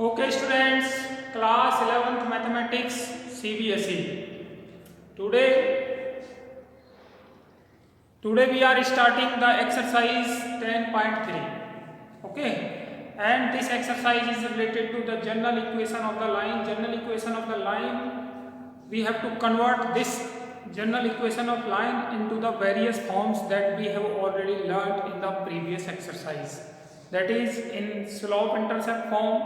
Okay students, class 11th mathematics CBSE. Today we are starting the exercise 10.3. Okay, and this exercise is related to the general equation of the line. General equation of the line, we have to convert this general equation of line into the various forms that we have already learned in the previous exercise. That is in slope intercept form,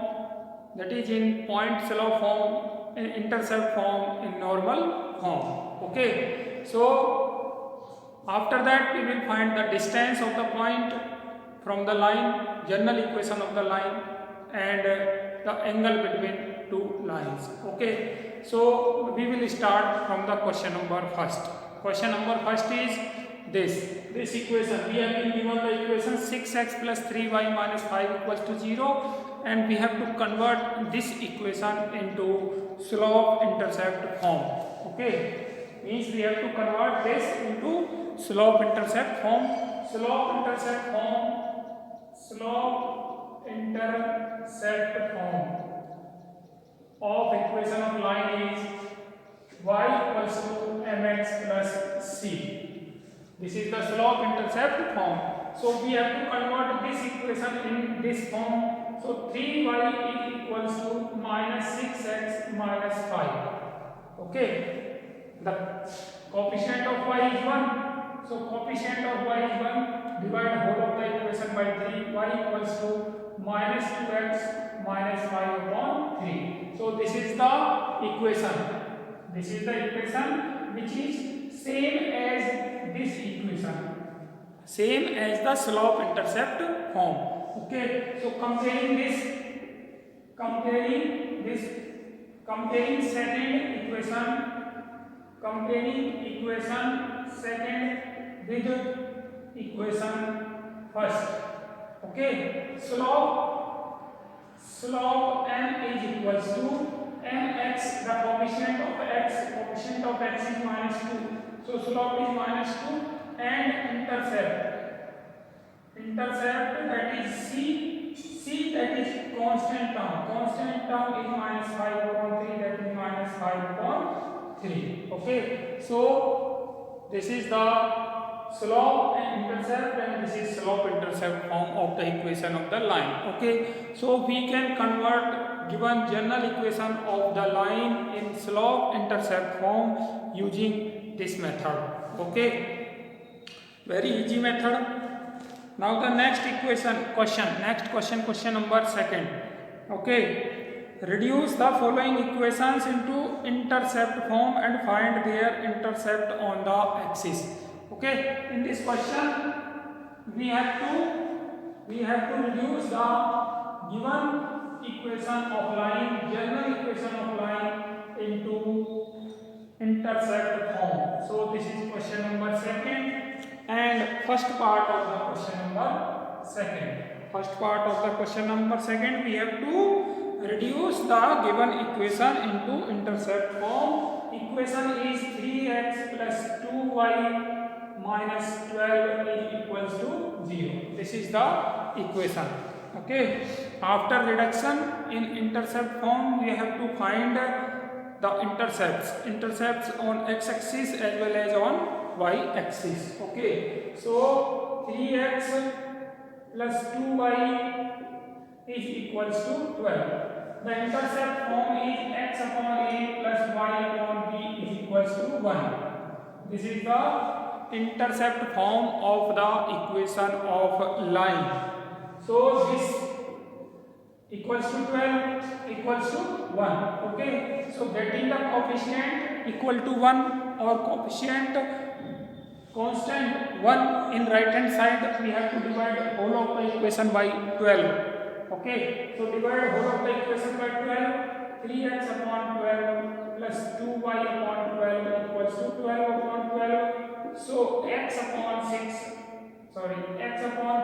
that is in point slope form, in intercept form, in normal form. Okay, so after that we will find the distance of the point from the line, general equation of the line, and the angle between two lines. Okay, so we will start from the question number first. Question number first is this equation. We have been given the equation 6x plus 3y minus 5 equals to 0, and we have to convert this equation into slope intercept form. Okay, means we have to convert this into slope intercept form. Slope intercept form of equation of line is y equals to mx plus c. This is the slope intercept form. So we have to convert this equation in this form. So 3y is equals to minus 6x minus 5. Okay, the coefficient of y is 1. So coefficient of y is 1. Divide whole of the equation by 3. Y equals to minus 2x minus 5 upon 3. So this is the equation. This is the equation which is same as this equation. Same as the slope intercept form. Okay. So comparing second equation. Comparing equation second with equation first. Okay, slope m is equals to mx, the coefficient of x is minus 2, so slope is minus 2, and intercept that is c that is constant term is minus 5 upon 3, that is minus 5 upon 3. Okay, so this is the slope and intercept, and this is slope intercept form of the equation of the line. Okay, so we can convert given general equation of the line in slope intercept form using this method. Okay, very easy method. Now the next question number second. Okay, reduce the following equations into intercept form and find their intercept on the axis. Okay, in this question we have to reduce the given equation of line, general equation of line, into intercept form. So this is question number second, and first part of the question number second. We have to reduce the given equation into intercept form. Equation is 3x plus 2y minus 12 is equals to 0. This is the equation. Okay, after reduction in intercept form, we have to find the intercepts on x-axis as well as on y-axis. Okay, so 3x plus 2y is equals to 12. The intercept form is x upon a plus y upon b is equals to 1. This is the intercept form of the equation of line. So this equals to 12 equals to 1. Okay, so getting the coefficient equal to 1 or coefficient constant 1 in right hand side, we have to divide whole of the equation by 12. Okay, so divide whole of the equation by 12. 3x upon 12 plus 2y upon 12 equals to 12 upon 12. So x upon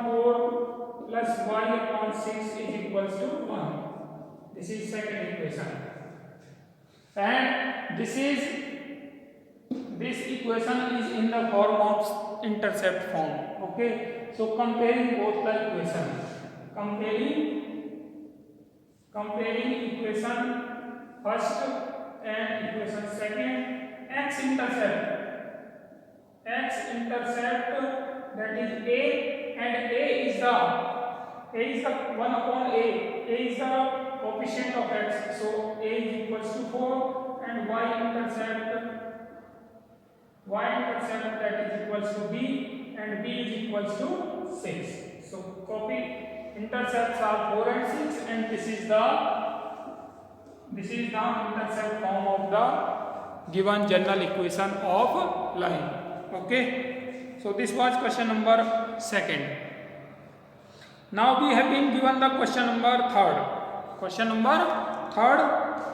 4 plus y upon 6 is equals to 1. This is second equation, and this equation is in the form of intercept form. Okay, so comparing both the equations, comparing comparing equation first and equation second. X intercept, that is a, and a is the 1 upon a is the coefficient of x, so a is equals to 4, and y intercept that is equals to b, and b is equals to 6. So copy intercepts are 4 and 6, and this is the intercept form of the given general equation of line. Okay, so this was question number second. Now we have been given the question number third.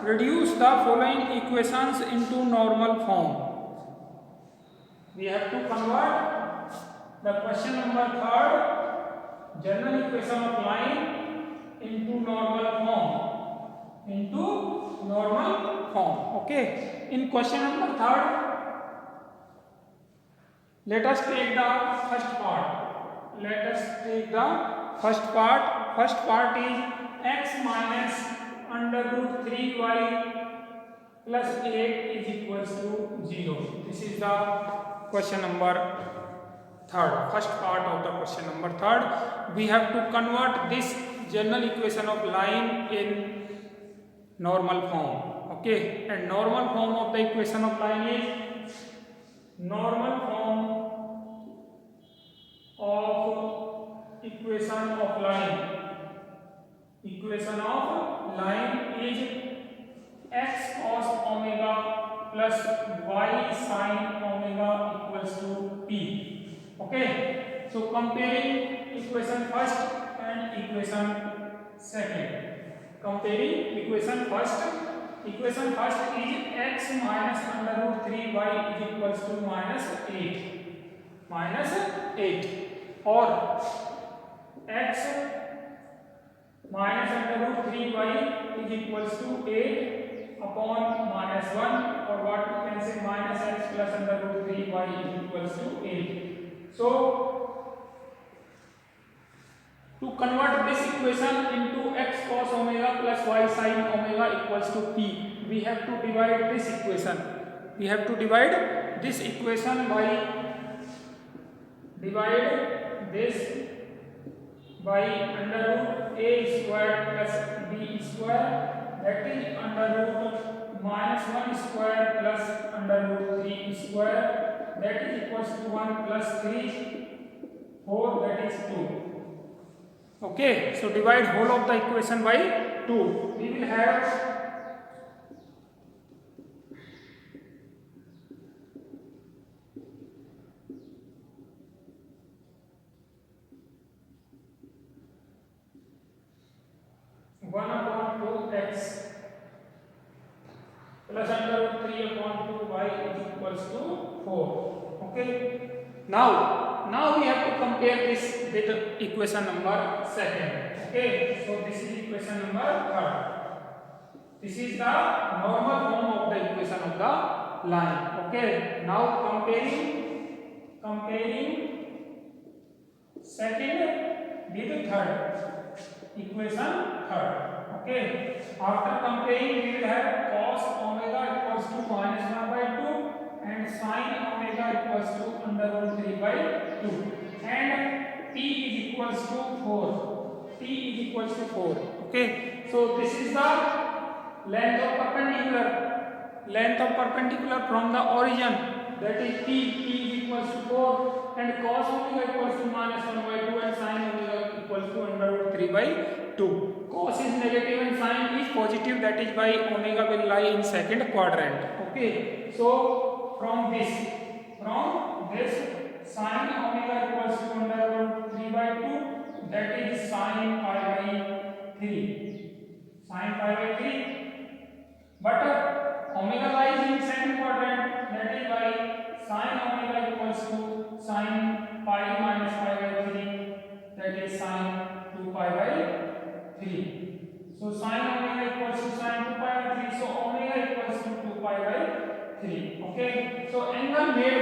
Reduce the following equations into normal form. We have to convert the question number third, general equation of line, into normal form. Okay, in question number third, let us take the first part. First part is x minus under root 3y plus 8 is equals to 0. This is the question number third. First part of the question number third. We have to convert this general equation of line in normal form. Okay, and normal form of the equation of line is normal form of equation of line is x cos omega plus y sin omega equals to p. Okay, so comparing equation first and equation second. Equation first is x minus under root 3y is equals to minus 8, or x minus under root 3y is equals to 8 upon minus 1, or what we can say minus x plus under root 3y is equals to 8. So to convert this equation into x cos omega plus y sin omega equals to p, we have to divide this equation. By under root a square plus b square, that is under root minus 1 square plus under root 3 square, that is equals to 1 plus 3, 4, that is 2. Okay, so divide whole of the equation by 2. We will have x plus under root 3 upon 2y is equals to 4. Okay, now we have to compare this with equation number second. Okay, so this is equation number third. This is the normal form of the equation of the line. Okay, now comparing second with third equation third. Okay, after comparing we will have cos omega equals to minus 1 by 2 and sin omega equals to under root 3 by 2, and t is equals to 4. Okay, so this is the length of perpendicular from the origin, that is t is equals to 4, and cos omega equals to minus 1 by 2 and sin omega equals to under root 3 by 2. Cos is negative and sin is positive, that is why omega will lie in second quadrant. Okay, so from this sin omega equals to under root 3 by 2, that is sin pi by 3. But omega lies in second quadrant, that is why sin omega equals to sin pi minus pi by 3, that is sin 2 pi by 3. So sin omega equals to sin 2 pi by 3, so omega equals to 2 pi by 3. Okay, so angle made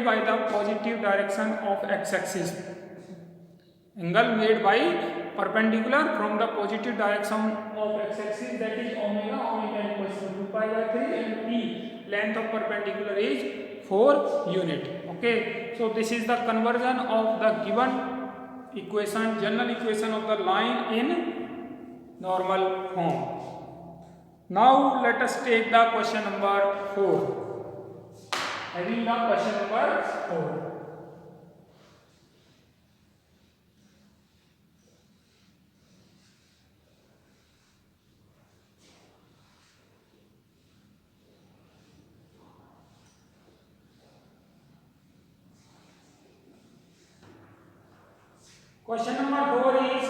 by the positive direction of x axis. Angle made by perpendicular from the positive direction of x-axis, that is omega equals to 2 pi by 3, and t length of perpendicular is 4 unit. Okay, so this is the conversion of the given equation, general equation of the line in normal form. Now let us take the question number 4. Having the question number 4. Question number 4 is,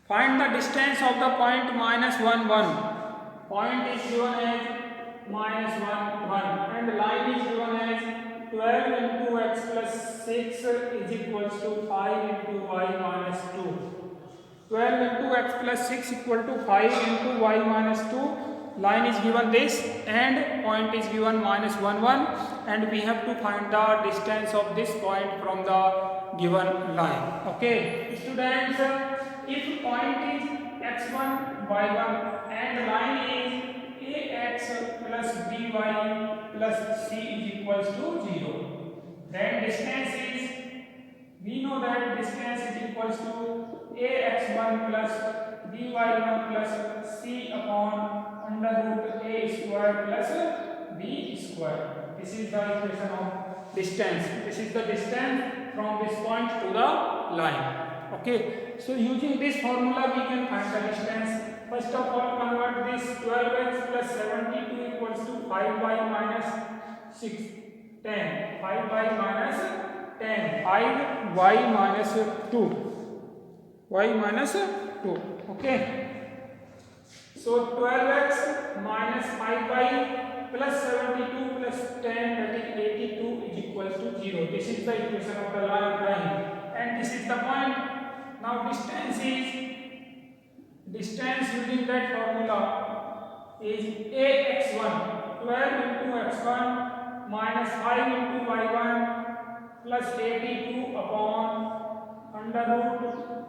find the distance of the point -1 1. Point is given as -1 1 and line is given as 12 into x plus 6 is equals to 5 into y minus 2. 12 into x plus 6 equal to 5 into y minus 2. Line is given this and point is given -1 1, and we have to find the distance of this point from the given line. Okay, students, if point is x1 y1 and line is ax plus by plus c is equals to 0, then distance is, we know that distance is equals to ax1 plus by1 plus c upon under root a square plus b square. This is the equation of distance. This is the distance from this point to the line. Okay, so using this formula we can find the distance. First of all, convert this 12x plus 72 equals to 5y minus 6 10. 5y minus 10, 5y minus 2, y minus 2. Okay, so 12x minus 5y plus 72 plus 10, that is 82 is equals to 0. This is the equation of the line and this is the point. Now distance using that formula is ax1, 12 into x1 minus 5 into y1 plus 82 upon under root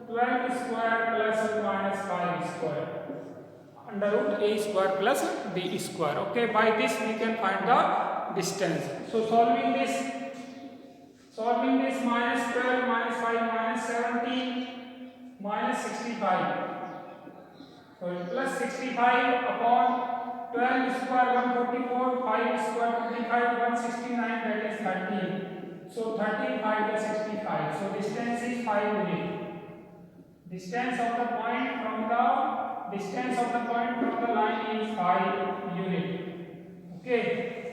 12 square plus minus 5 square under root a square plus b square. Okay, by this we can find the distance. So solving this minus 12 minus 5 minus 17 minus 65, so plus 65 upon 12 square 144, 5 square 25, 169, that is 13. So 13 5 plus 65. So distance is 5 unit. Distance of the point from the line is 5 unit. Okay,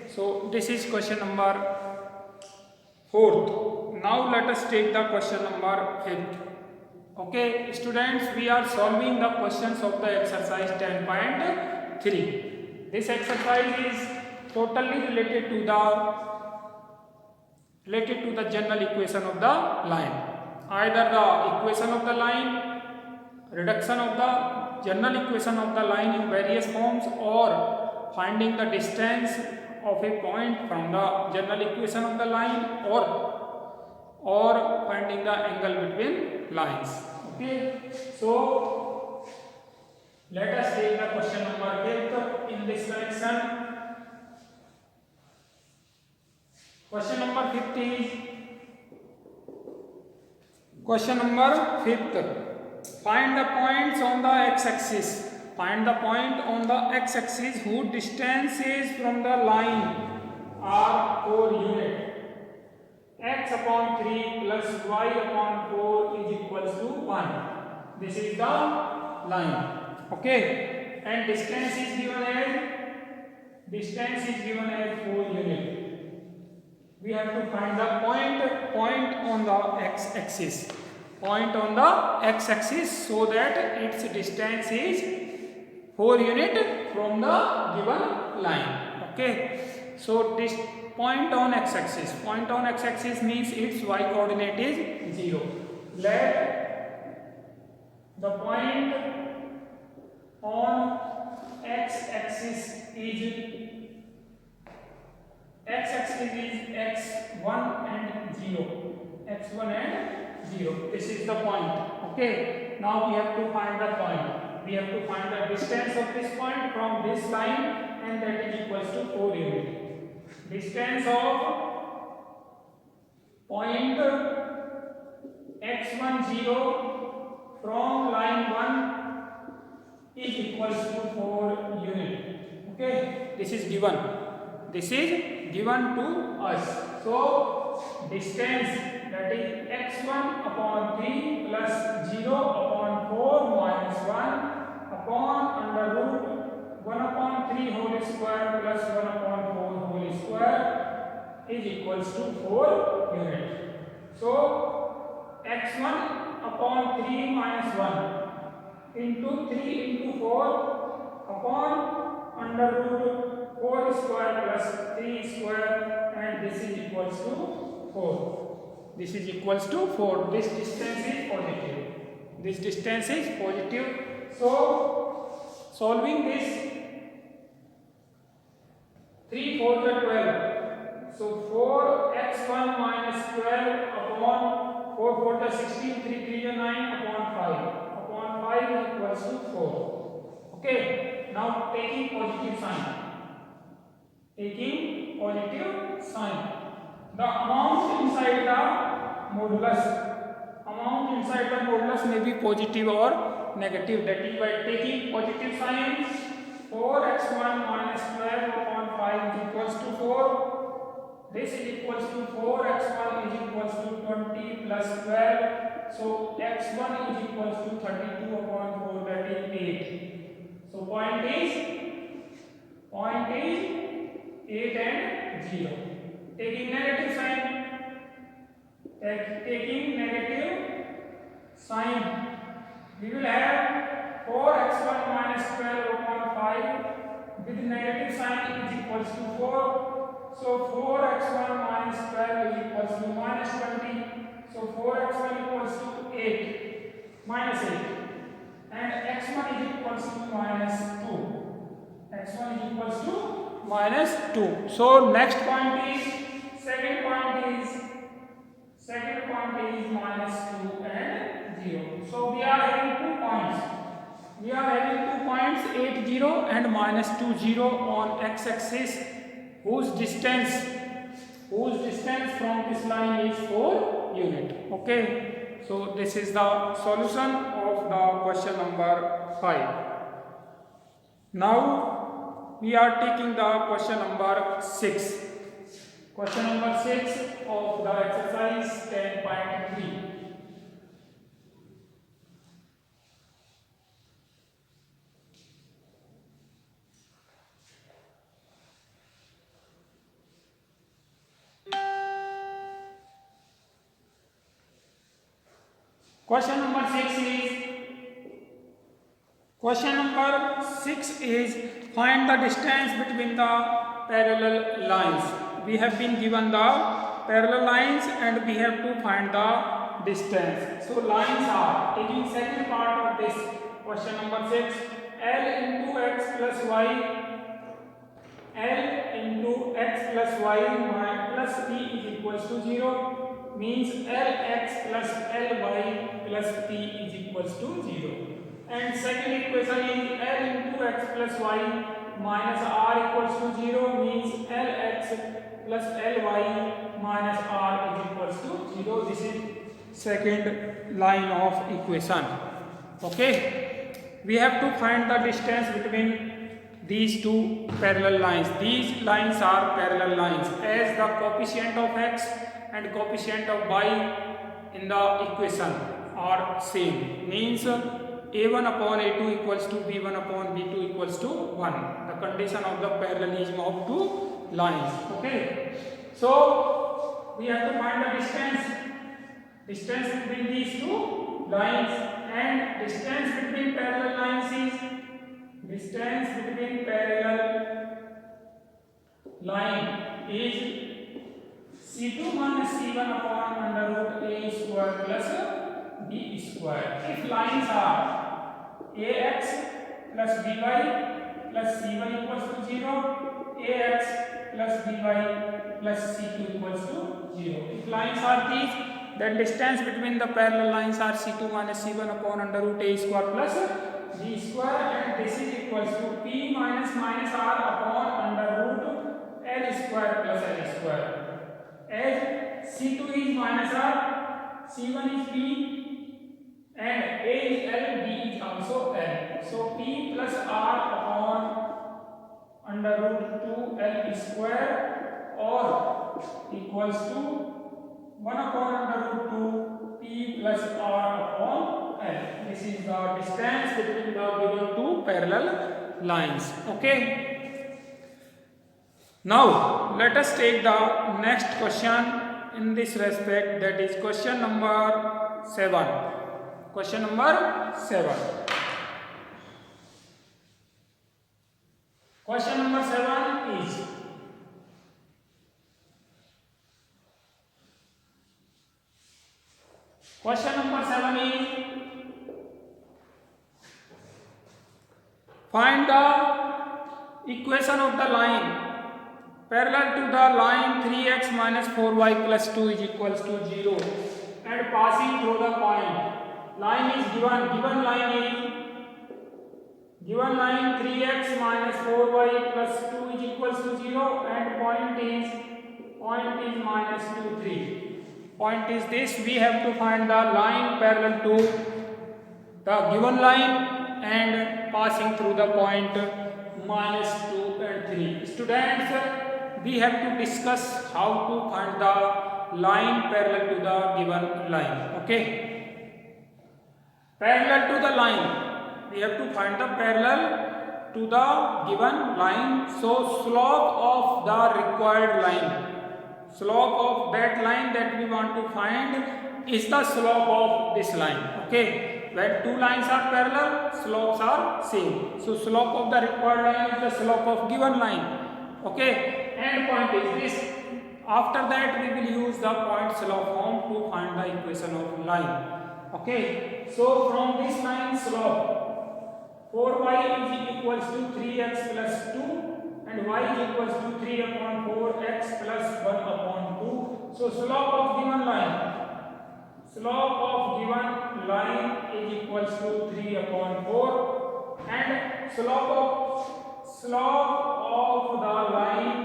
so this is question number 4th. Now let us take the question number 5th. Okay, students, we are solving the questions of the exercise 10.3. This exercise is totally related to the general equation of the line. Either the equation of the line, reduction of the general equation of the line in various forms, or finding the distance of a point from the general equation of the line, or finding the angle between lines. Okay, so let us take the question number 5th in this connection. Question number 5th is, question number 5th, find the points on the x-axis. Find the point on the x-axis whose distances from the line are 4 unit. X upon 3 plus y upon 4 is equals to 1. This is the line. Okay, and distance is given as 4 unit. We have to find the point on the x-axis. Point on the x-axis, so that its distance is 4 unit from the given line. Okay, so this point on x-axis. Point on x-axis means its y coordinate is 0. Let the point on x-axis is x1 and 0. x1 and 0. This is the point. Okay. Now we have to find the point. We have to find the distance of this point from this line, and that is equals to 4 units. Distance of point x10 from line 1 is equals to 4 unit. Okay, this is given. This is given to us. So distance, that is x1 upon 3 plus 0 upon 4 minus 1 upon under root 1 upon 3 whole square plus 1 upon 4 whole square is equals to 4 unit. So x1 upon 3 minus 1 into 3 into 4 upon under root 4 square plus 3 square, and this is equals to 4. This is equals to 4. This distance is positive. This distance is positive. So solving this, 3 4 12. So 4x1 minus 12 upon 4 4 16, 3 3 9 upon 5. Upon 5 equals to 4. Okay. Now taking positive sign. Taking positive sign. The amount inside the modulus may be positive or negative. That is by taking positive sign, 4x1 minus 12 upon 5 is equals to 4. This is equals to 4x1 is equals to 20 plus 12. So x1 is equals to 32 upon 4, that is 8. So point is 8 and 0. Taking negative sign, we will have 4x1 minus 12 upon 5 with negative sign is equals to 4. So 4x1 minus 12 is equals to minus 20. So 4x1 equals to 8 minus 8, and x1 is equals to minus 2. x1 is equals to minus 2. So next point is second point is minus 2 and 0. So we are having 2 points. We are having 2 points 8 0 and minus 2 0 on x-axis, whose distance from this line is 4 unit. Okay. So this is the solution of the question number 5. Now we are taking the question number 6. Question number 6 of the exercise 10.3. Question number 6 is find the distance between the parallel lines. We have been given the parallel lines and we have to find the distance. So lines are, taking second part of this question number 6, L into x plus y plus t is equals to 0. Means Lx plus Ly plus t is equals to 0. And second equation is L into x plus y minus r equals to 0. Means Lx plus Ly minus r is equals to 0. This is second line of equation. Okay. We have to find the distance between these two parallel lines. These lines are parallel lines, as the coefficient of x and coefficient of y in the equation are same. Means a1 upon a2 equals to b1 upon b2 equals to 1. The condition of the parallelism of two lines. Okay. So we have to find the distance between these two lines, and distance between parallel lines is c2 minus c1 upon under root a square plus b square. If lines are ax plus by plus c1 equals to 0, ax plus by plus c2 equals to 0. If lines are these, then distance between the parallel lines are c2 minus c1 upon under root a square plus b square, and this is equals to p minus minus r upon under root l square plus l square, as c2 is minus r, c1 is p, and a is l, b is also l. So p plus r upon under root 2l square or equals to 1 upon under root 2 p plus r upon l. This is the distance between the given two parallel lines. Okay. Now let us take the next question in this respect, that is question number 7. Question number 7. Question number 7 is find the equation of the line parallel to the line 3x minus 4y plus 2 is equals to 0 and passing through the point. Line is given line 3x minus 4y plus 2 is equals to 0 and point is minus 2, 3. Point is this: we have to find the line parallel to the given line and passing through the point minus 2 and 3. Students, we have to discuss how to find the line parallel to the given line. Okay, parallel to the line, we have to find the parallel to the given line. So slope of the required line, slope of that line that we want to find is the slope of this line. Okay, when two lines are parallel, slopes are same. So slope of the required line is the slope of given line. Okay, and point is this. After that we will use the point slope form to find the equation of line. Okay, so from this line slope 4y is equals to 3x plus 2 and y is equals to 3 upon 4x plus 1 upon 2. So slope of given line is equals to 3 upon 4, and slope of the line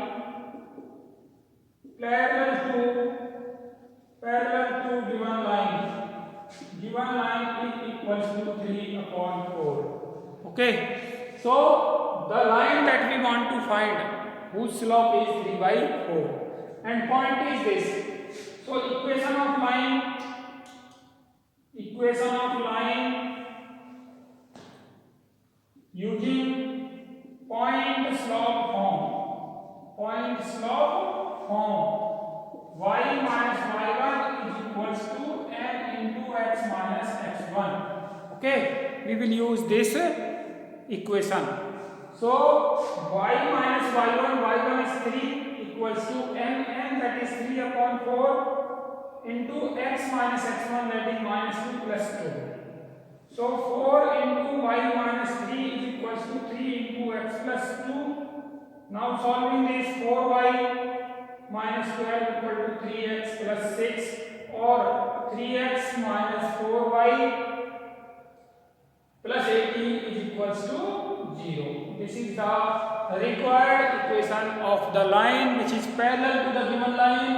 parallel to given line is equals to 3 upon 4. Okay, so the line that we want to find, whose slope is 3 by 4, and point is this. So equation of line using point slope form, y minus y1 is equals to m into x minus x1. Okay, we will use this equation. So y minus y1 is 3 equals to m, that is 3 upon 4 into x minus x1, that is minus 2 plus 2. So 4 into y minus 3 is equals to 3 into x plus 2. Now solving this, 4y minus 12 equal to 3x plus 6, or 3x minus 4y plus 18 is equals to 0. This is the required equation of the line which is parallel to the given line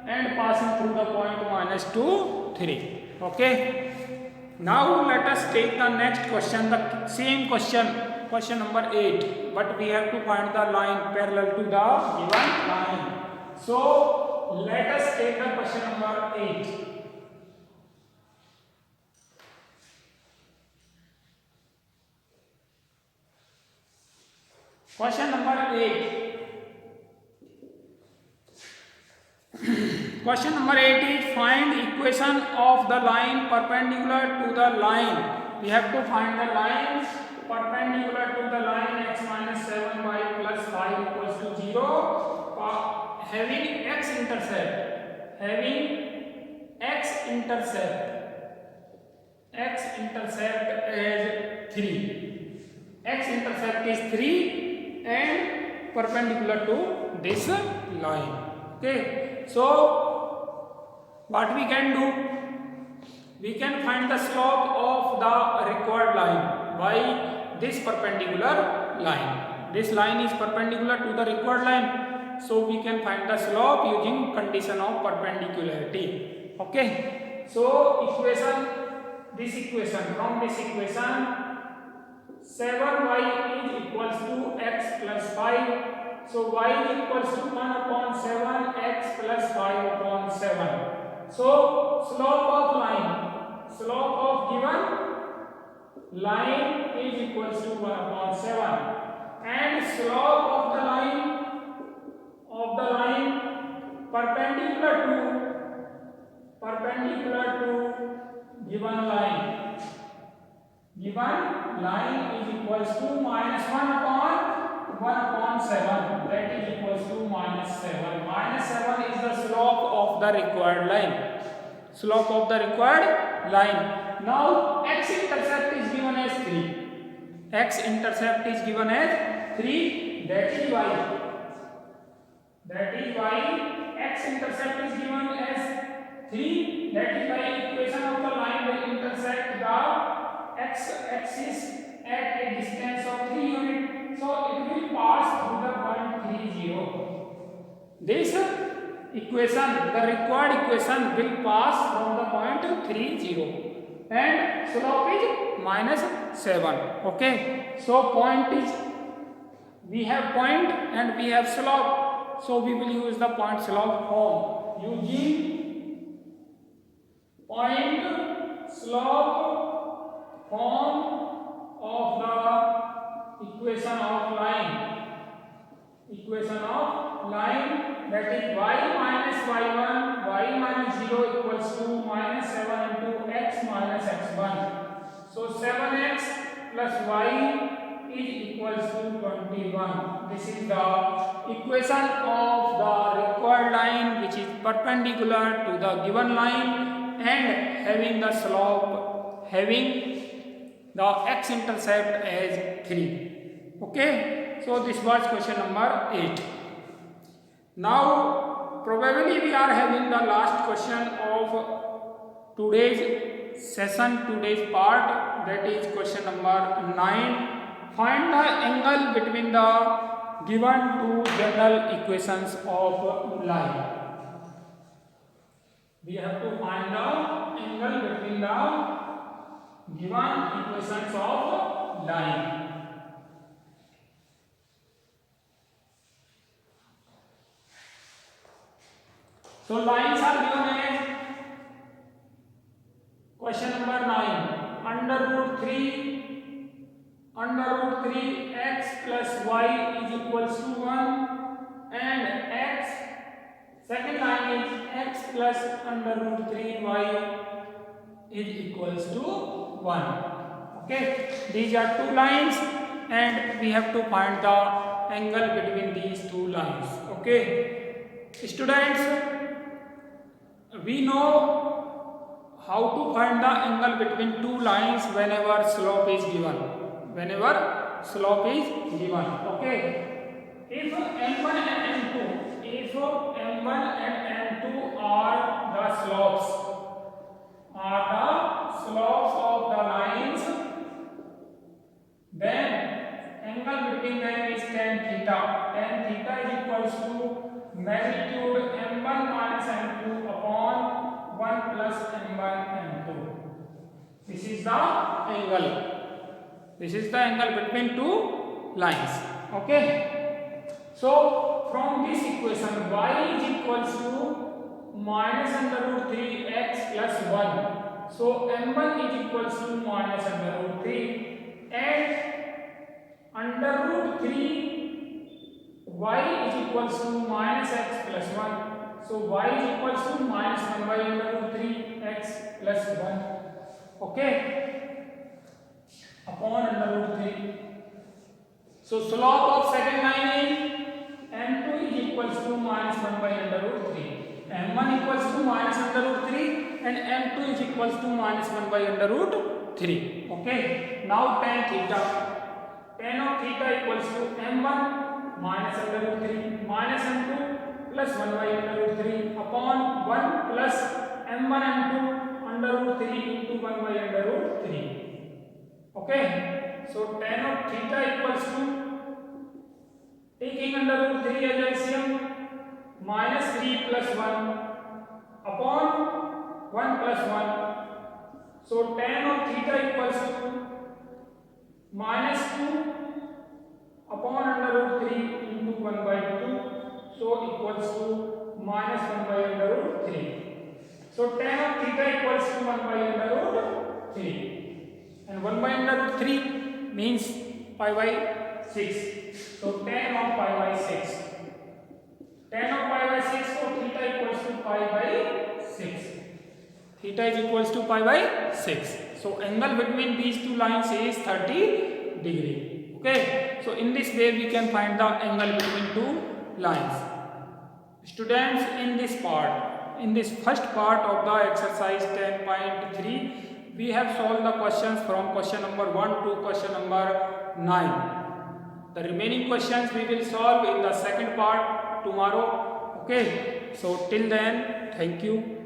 and passing through the point minus 2, 3. Okay. Now let us take the next question, the same question number 8, but we have to find the line parallel to the given line. So let us take the question number 8. Question number 8. Question number 8 is find equation of the line perpendicular to the line. We have to find the lines perpendicular to the line x minus 7y plus 5 equals to 0, having x intercept as 3. X intercept is 3 and perpendicular to this line. Okay, so what we can do? We can find the slope of the required line by this perpendicular line. This line is perpendicular to the required line, so we can find the slope using condition of perpendicularity. Okay, so this equation, from this equation 7y is equals to x plus 5. So y is equals to 1 upon 7 x plus 5 upon 7. So slope of given line is equals to 1 upon 7, and slope of the line perpendicular to given line is equals to minus 1 upon 7, that is equals to minus 7. Minus 7 is the slope of the required line. Now x-intercept is given as 3. That is why x-intercept is given as 3. That is why equation of the line will intersect the x-axis at a distance of 3 units. So it will pass through the point 30. This equation, the required equation, will pass from the point 30, and slope is minus 7. Okay, so we have point and we have slope, so we will use the point slope form. Using point slope form of the equation of line, that is y minus y1, y minus 0 equals to minus 7 into x minus x1. So 7x plus y is equals to 21. This is the equation of the required line, which is perpendicular to the given line and having the slope, having the x-intercept as 3. Okay, so this was question number 8. Now probably we are having the last question of today's session, today's part, that is question number 9. Find the angle between the given two general equations of line. We have to find the angle between the given equations of line. So lines are given as question number 9, under root 3 x plus y is equals to 1, and x, second line is x plus under root 3 y is equals to 1. Okay, these are two lines and we have to find the angle between these two lines. Okay, students, we know how to find the angle between two lines whenever slope is given. Okay, if m1 and m2 are the slopes of the lines, then angle between them is tan theta. Tan theta is equals to magnitude m1 minus m2 upon 1 plus m1 m2. This is the angle between two lines. Okay, so from this equation y is equals to minus under root 3 x plus 1. So m1 is equals to minus under root 3, and under root 3 y is equals to minus x plus 1. So y is equals to minus 1 by under root 3 x plus 1. Okay, upon under root 3. So slope of second line is m2 is equals to minus 1 by under root 3. m1 equals to minus under root 3 and m2 is equals to minus 1 by under root 3. Okay, now tan of theta equals to m1 minus under root 3 minus m2 plus 1 by under root 3 upon 1 plus m1 m2 under root 3 into 1 by under root 3. Okay, so tan of theta equals to, taking under root 3 as LCM, minus 3 plus 1 upon 1 plus 1. So tan of theta equals to minus 2 upon under root 3 into 1 by 2. So equals to minus 1 by under root 3. So tan of theta equals to 1 by under root 3. And 1 by under root 3 means pi by 6. So tan of pi by 6. Tan of pi by 6, so theta equals to pi by 6. Theta is equals to pi by 6. So angle between these two lines is 30 degree. Okay. So in this way we can find the angle between two lines. Students, in this part, in this first part of the exercise 10.3, we have solved the questions from question number 1 to question number 9. The remaining questions we will solve in the second part tomorrow. Okay. So till then, thank you.